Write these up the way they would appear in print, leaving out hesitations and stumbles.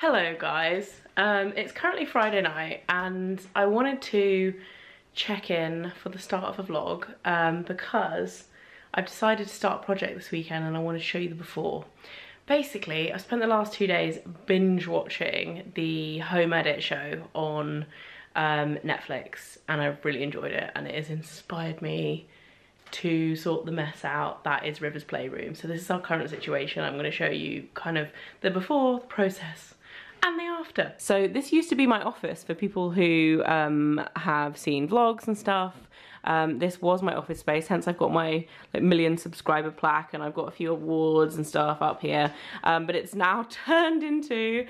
Hello guys, it's currently Friday night and I wanted to check in for the start of a vlog because I've decided to start a project this weekend and I want to show you the before. Basically, I spent the last 2 days binge watching the Home Edit show on Netflix and I've really enjoyed it, and it has inspired me to sort the mess out that is River's Playroom. So this is our current situation. I'm going to show you kind of the before, the process, and the after. So this used to be my office for people who have seen vlogs and stuff. This was my office space, hence I've got my million subscriber plaque and I've got a few awards and stuff up here. But it's now turned into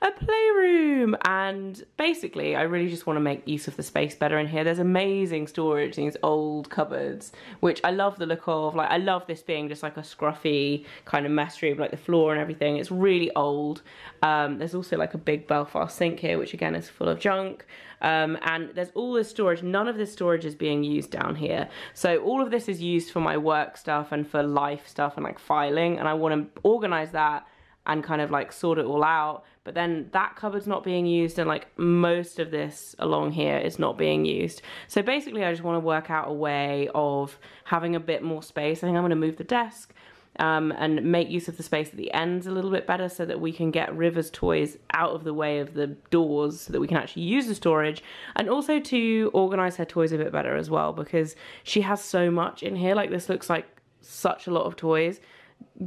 a playroom, and basically I really just want to make use of the space better in here. There's amazing storage, these old cupboards, which I love the look of. Like, I love this being just like a scruffy kind of mess room, like the floor and everything. It's really old. There's also like a big Belfast sink here, which again is full of junk. And there's all this storage. None of this storage is being used down here. So all of this is used for my work stuff and for life stuff and like filing, and I want to organize that and kind of like sort it all out. But then that cupboard's not being used, and like most of this along here is not being used. So basically I just want to work out a way of having a bit more space. I think I'm going to move the desk and make use of the space at the ends a little bit better so that we can get River's toys out of the way of the doors so that we can actually use the storage, and also to organize her toys a bit better as well, because she has so much in here. Like, this looks like such a lot of toys.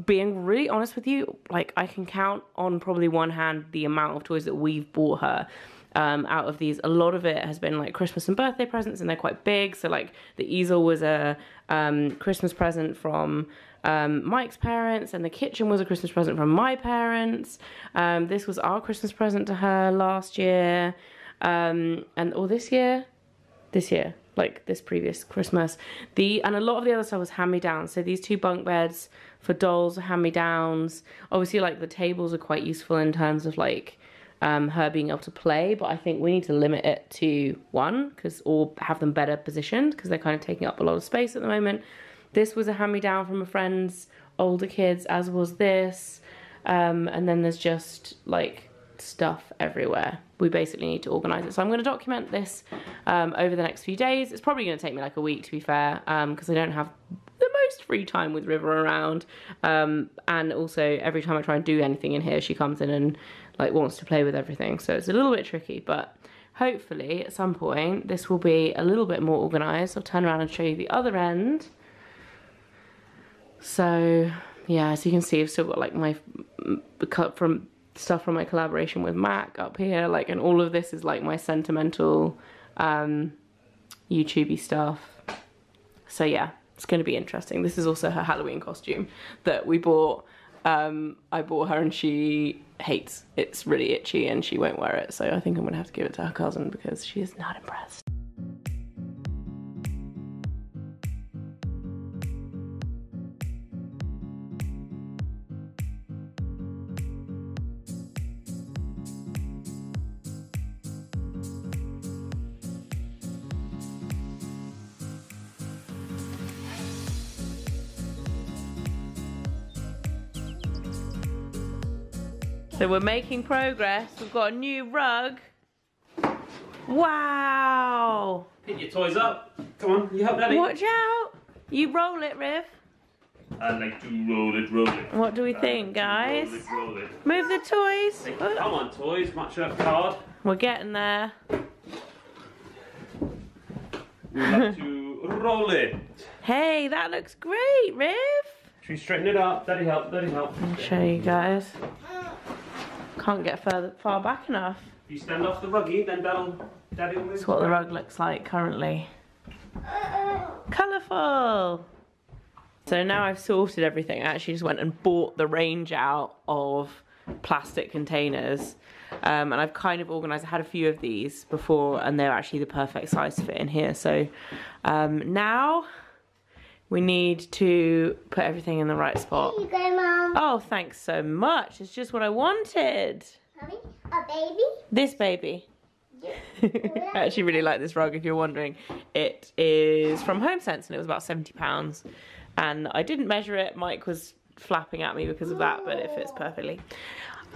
Being really honest with you, like, I can count on probably one hand the amount of toys that we've bought her. Out of these, a lot of it has been like Christmas and birthday presents, and they're quite big. So like the easel was a Christmas present from Mike's parents, and the kitchen was a Christmas present from my parents. This was our Christmas present to her last year, or this year, like this previous Christmas. And a lot of the other stuff was hand-me-downs. So these 2 bunk beds for dolls are hand-me-downs. Obviously, like, the tables are quite useful in terms of like her being able to play, but I think we need to limit it to 1, or have them better positioned, because they're kind of taking up a lot of space at the moment. This was a hand-me-down from a friend's older kids, as was this. And then there's just like stuff everywhere. We basically need to organize it. So I'm going to document this over the next few days. It's probably going to take me like a week, to be fair, because I don't have the most free time with River around. And also every time I try and do anything in here, she comes in and like wants to play with everything. So it's a little bit tricky, but hopefully at some point this will be a little bit more organized. I'll turn around and show you the other end. So yeah, as you can see, I've still got like my stuff from my collaboration with Mac up here, like, and all of this is like my sentimental YouTubey stuff. So yeah, it's going to be interesting. This is also her Halloween costume that we bought. I bought her and she hates. It's really itchy and she won't wear it, so I think I'm gonna have to give it to her cousin because she is not impressed. So we're making progress. We've got a new rug. Wow! Pick your toys up. Come on, you help Daddy. Watch out! You roll it, Riv. I like to roll it, roll it. What do we think, guys? Roll it, roll it. Move the toys. Hey, come on, toys. Match up card. We're getting there. We like to roll it. Hey, that looks great, Riv. Should we straighten it up? Daddy help, Daddy help. I'll show you guys. Can't get far back enough. If you stand off the ruggy, then Daddy will move. That's what the rug looks like currently. Colourful! So now I've sorted everything. I actually just went and bought the range out of plastic containers. And I've kind of organised. I had a few of these before and they're actually the perfect size to fit in here. So now we need to put everything in the right spot. Here you go, Mum. Oh, thanks so much. It's just what I wanted. Mommy, a baby? This baby. I actually really like this rug, if you're wondering. It is from HomeSense and it was about £70. And I didn't measure it. Mike was flapping at me because of that, but it fits perfectly.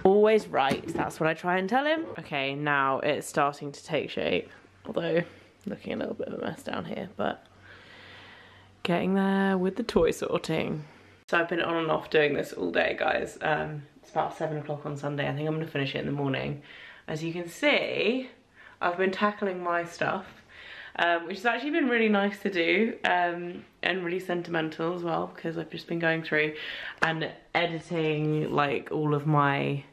Always right, that's what I try and tell him. Okay, now it's starting to take shape, although looking a little bit of a mess down here, but getting there with the toy sorting. So I've been on and off doing this all day, guys. It's about 7 o'clock on Sunday. I think I'm gonna finish it in the morning. As you can see, I've been tackling my stuff, which has actually been really nice to do, and really sentimental as well, because I've just been going through and editing like all of my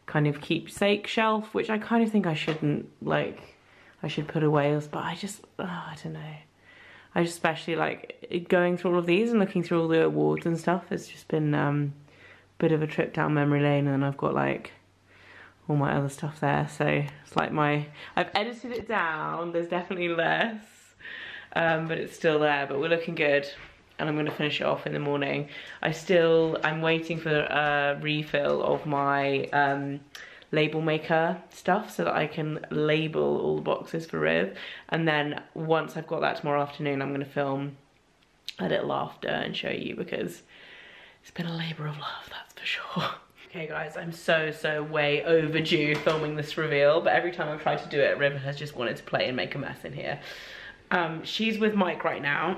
kind of keepsake shelf, which I kind of think I shouldn't, like, I should put away, but I just, I don't know. I just especially like going through all of these and looking through all the awards and stuff. It's just been a bit of a trip down memory lane, and I've got like all my other stuff there. So it's like I've edited it down. There's definitely less, but it's still there, but we're looking good. And I'm gonna finish it off in the morning. I'm waiting for a refill of my label maker stuff so that I can label all the boxes for Riv. And then once I've got that tomorrow afternoon, I'm gonna film a little after and show you, because it's been a labor of love, that's for sure. Okay guys, I'm so way overdue filming this reveal, but every time I've tried to do it, Riv has just wanted to play and make a mess in here. She's with Mike right now.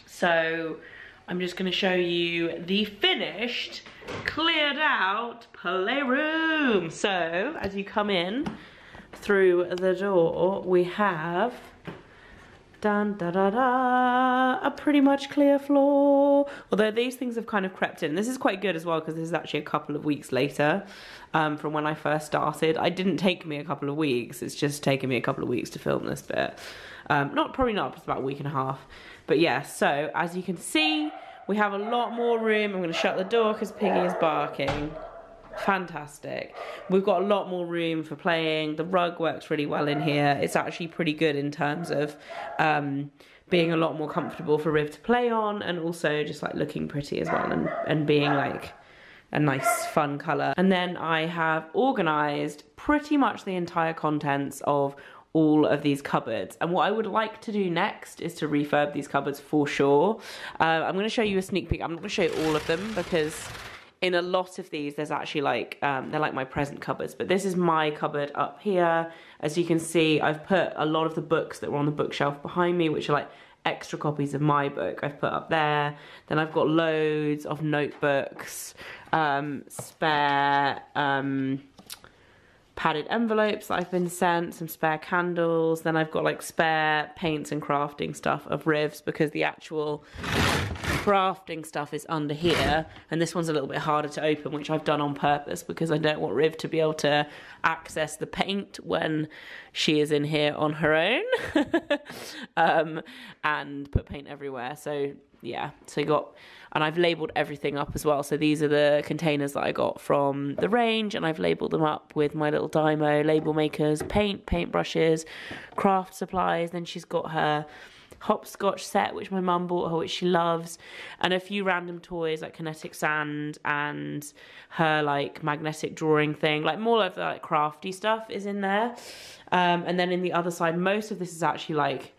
So I'm just going to show you the finished, cleared out playroom. So as you come in through the door, we have dun da da da, a pretty much clear floor. Although these things have kind of crept in. This is quite good as well, because this is actually a couple of weeks later from when I first started. It didn't take me a couple of weeks. It's just taken me a couple of weeks to film this bit. Probably not, it's about a week and a half. But yeah, so as you can see, we have a lot more room. I'm going to shut the door because Piggy is barking. Fantastic. We've got a lot more room for playing. The rug works really well in here. It's actually pretty good in terms of being a lot more comfortable for Riv to play on, and also just like looking pretty as well, and being like a nice fun colour. And then I have organised pretty much the entire contents of all of these cupboards, and what I would like to do next is to refurb these cupboards for sure. I'm going to show you a sneak peek. I'm not going to show you all of them, because in a lot of these there's actually like they're like my present cupboards, but this is my cupboard up here. As you can see, I've put a lot of the books that were on the bookshelf behind me, which are like extra copies of my book, I've put up there. Then I've got loads of notebooks, spare padded envelopes that I've been sent, some spare candles. Then I've got like spare paints and crafting stuff of Riv's, because the actual crafting stuff is under here, and this one's a little bit harder to open, which I've done on purpose because I don't want Riv to be able to access the paint when she is in here on her own and put paint everywhere. So yeah, so you got, and I've labelled everything up as well. So these are the containers that I got from the range, and I've labelled them up with my little Dymo label makers, paint brushes, craft supplies. Then she's got her hopscotch set, which my mum bought her, which she loves, and a few random toys like kinetic sand and her like magnetic drawing thing, like more of the like crafty stuff is in there. And then in the other side, most of this is actually like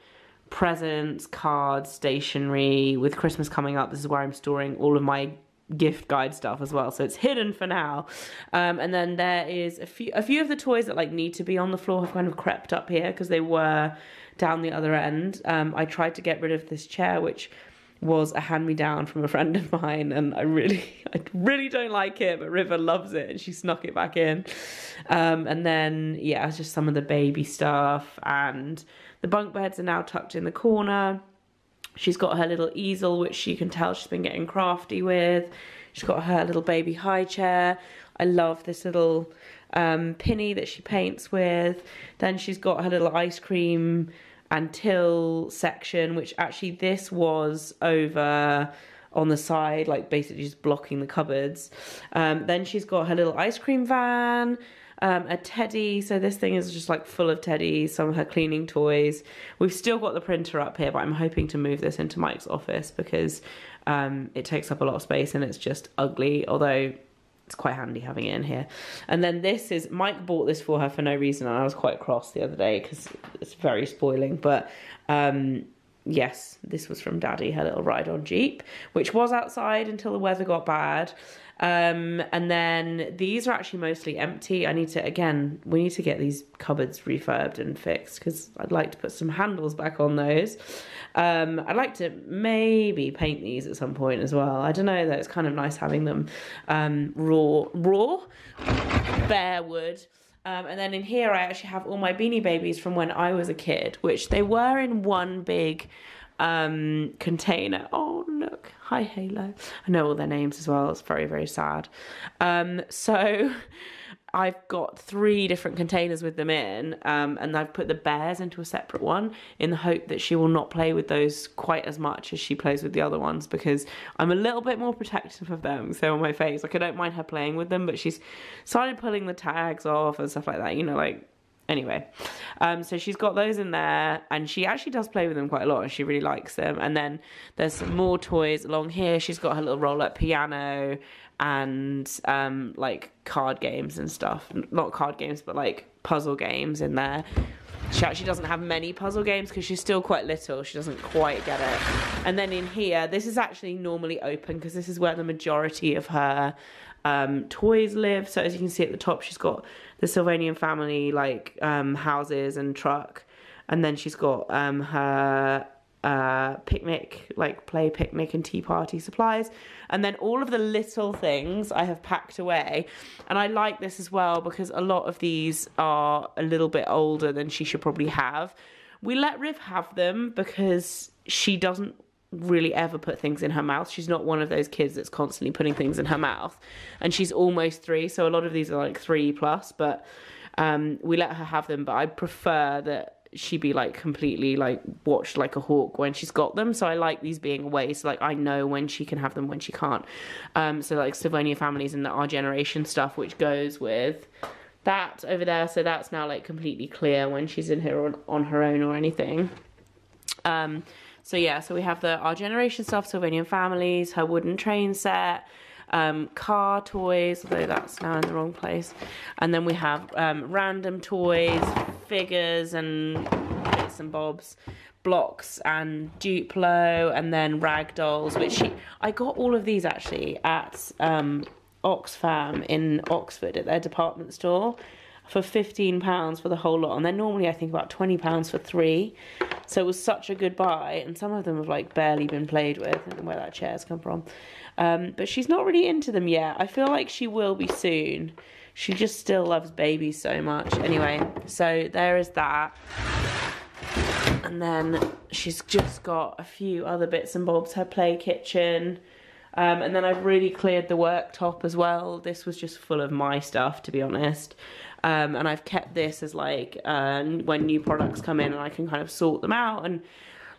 presents, cards, stationery. With Christmas coming up, this is where I'm storing all of my gift guide stuff as well, so it's hidden for now. And then there is a few of the toys that like need to be on the floor have kind of crept up here because they were down the other end. I tried to get rid of this chair, which was a hand-me-down from a friend of mine, and I really don't like it, but River loves it and she snuck it back in. And then yeah, it's just some of the baby stuff, and the bunk beds are now tucked in the corner. She's got her little easel, which you can tell she's been getting crafty with. She's got her little baby high chair. I love this little pinny that she paints with. Then she's got her little ice cream and till section, which actually this was over on the side, like basically just blocking the cupboards. Then she's got her little ice cream van, a teddy, so this thing is just like full of teddies, some of her cleaning toys. We've still got the printer up here, but I'm hoping to move this into Mike's office because it takes up a lot of space and it's just ugly, although it's quite handy having it in here. And then this is, Mike bought this for her for no reason, and I was quite cross the other day because it's very spoiling, but yes, this was from Daddy, her little ride-on Jeep, which was outside until the weather got bad. And then these are actually mostly empty. we need to get these cupboards refurbed and fixed because I'd like to put some handles back on those. I'd like to maybe paint these at some point as well. I don't know, though, it's kind of nice having them raw, bare wood. And then in here I actually have all my Beanie Babies from when I was a kid, which they were in one big container. Oh, look. Hi, Halo. I know all their names as well. It's very, very sad. So I've got 3 different containers with them in, and I've put the bears into a separate one in the hope that she will not play with those quite as much as she plays with the other ones, because I'm a little bit more protective of them. So on my face, like, I don't mind her playing with them, but she's started pulling the tags off and stuff like that, you know, like, anyway. So she's got those in there, and she actually does play with them quite a lot, and she really likes them. And then there's some more toys along here. She's got her little roll-up piano and like card games and stuff. Not card games, but like puzzle games in there. She actually doesn't have many puzzle games because she's still quite little. She doesn't quite get it. And then in here, this is actually normally open because this is where the majority of her toys live. So as you can see at the top, she's got the Sylvanian family like houses and truck, and then she's got her picnic, like play picnic and tea party supplies, and then all of the little things I have packed away. And I like this as well because a lot of these are a little bit older than she should probably have. We let Riv have them because she doesn't really ever put things in her mouth. She's not one of those kids that's constantly putting things in her mouth, and she's almost 3, so a lot of these are like 3+, but we let her have them. But I prefer that she be like completely like watched like a hawk when she's got them. So I like these being away, so like I know when she can have them, when she can't. So like Sylvania families and the Our Generation stuff, which goes with that over there, so that's now like completely clear when she's in here on her own or anything. So yeah, so we have the Our Generation stuff, Sylvanian families, her wooden train set, car toys, although that's now in the wrong place. And then we have random toys, figures and bits and bobs, blocks and Duplo, and then rag dolls, which I got all of these actually at Oxfam in Oxford at their department store for £15 for the whole lot, and they're normally I think about £20 for 3. So it was such a good buy, and some of them have like barely been played with. I don't know where that chair's come from. But she's not really into them yet. I feel like she will be soon. She just still loves babies so much. Anyway, so there is that. And then she's just got a few other bits and bobs, her play kitchen. And then I've really cleared the worktop as well. This was just full of my stuff, to be honest. And I've kept this as like when new products come in and I can kind of sort them out and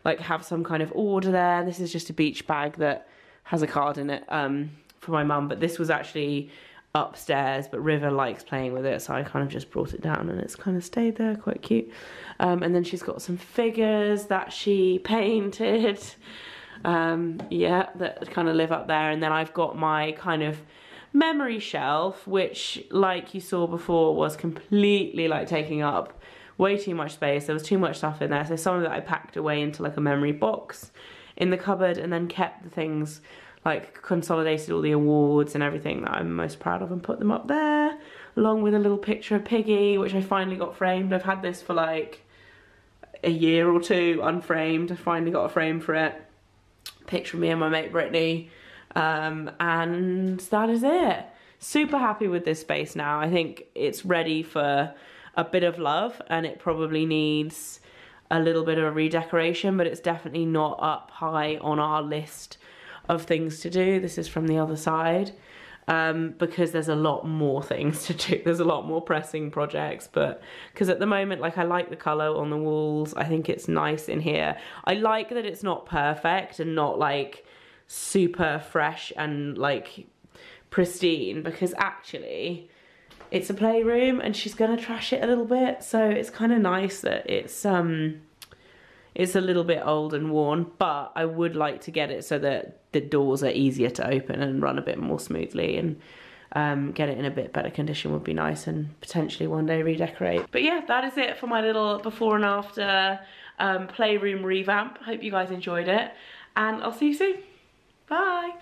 like have some kind of order there. This is just a beach bag that has a card in it for my mum, but this was actually upstairs, but River likes playing with it, so I kind of just brought it down and it's kind of stayed there, quite cute. And then she's got some figures that she painted, yeah, that kind of live up there. And then I've got my kind of memory shelf, which like you saw before was completely like taking up way too much space. There was too much stuff in there, so some of it I packed away into like a memory box in the cupboard, and then kept the things, like consolidated all the awards and everything that I'm most proud of and put them up there, along with a little picture of Piggy, which I finally got framed. I've had this for like a year or 2 unframed. I finally got a frame for it. Picture of me and my mate Brittany. And that is it. Super happy with this space now. I think it's ready for a bit of love, and it probably needs a little bit of a redecoration, but it's definitely not up high on our list of things to do. This is from the other side, because there's a lot more things to do. There's a lot more pressing projects, but because at the moment, like, I like the colour on the walls. I think it's nice in here. I like that it's not perfect and not like super fresh and like pristine, because actually it's a playroom and she's gonna trash it a little bit, so it's kind of nice that it's a little bit old and worn. But I would like to get it so that the doors are easier to open and run a bit more smoothly, and get it in a bit better condition would be nice, and potentially one day redecorate. But yeah, that is it for my little before and after playroom revamp. Hope you guys enjoyed it, and I'll see you soon. Bye.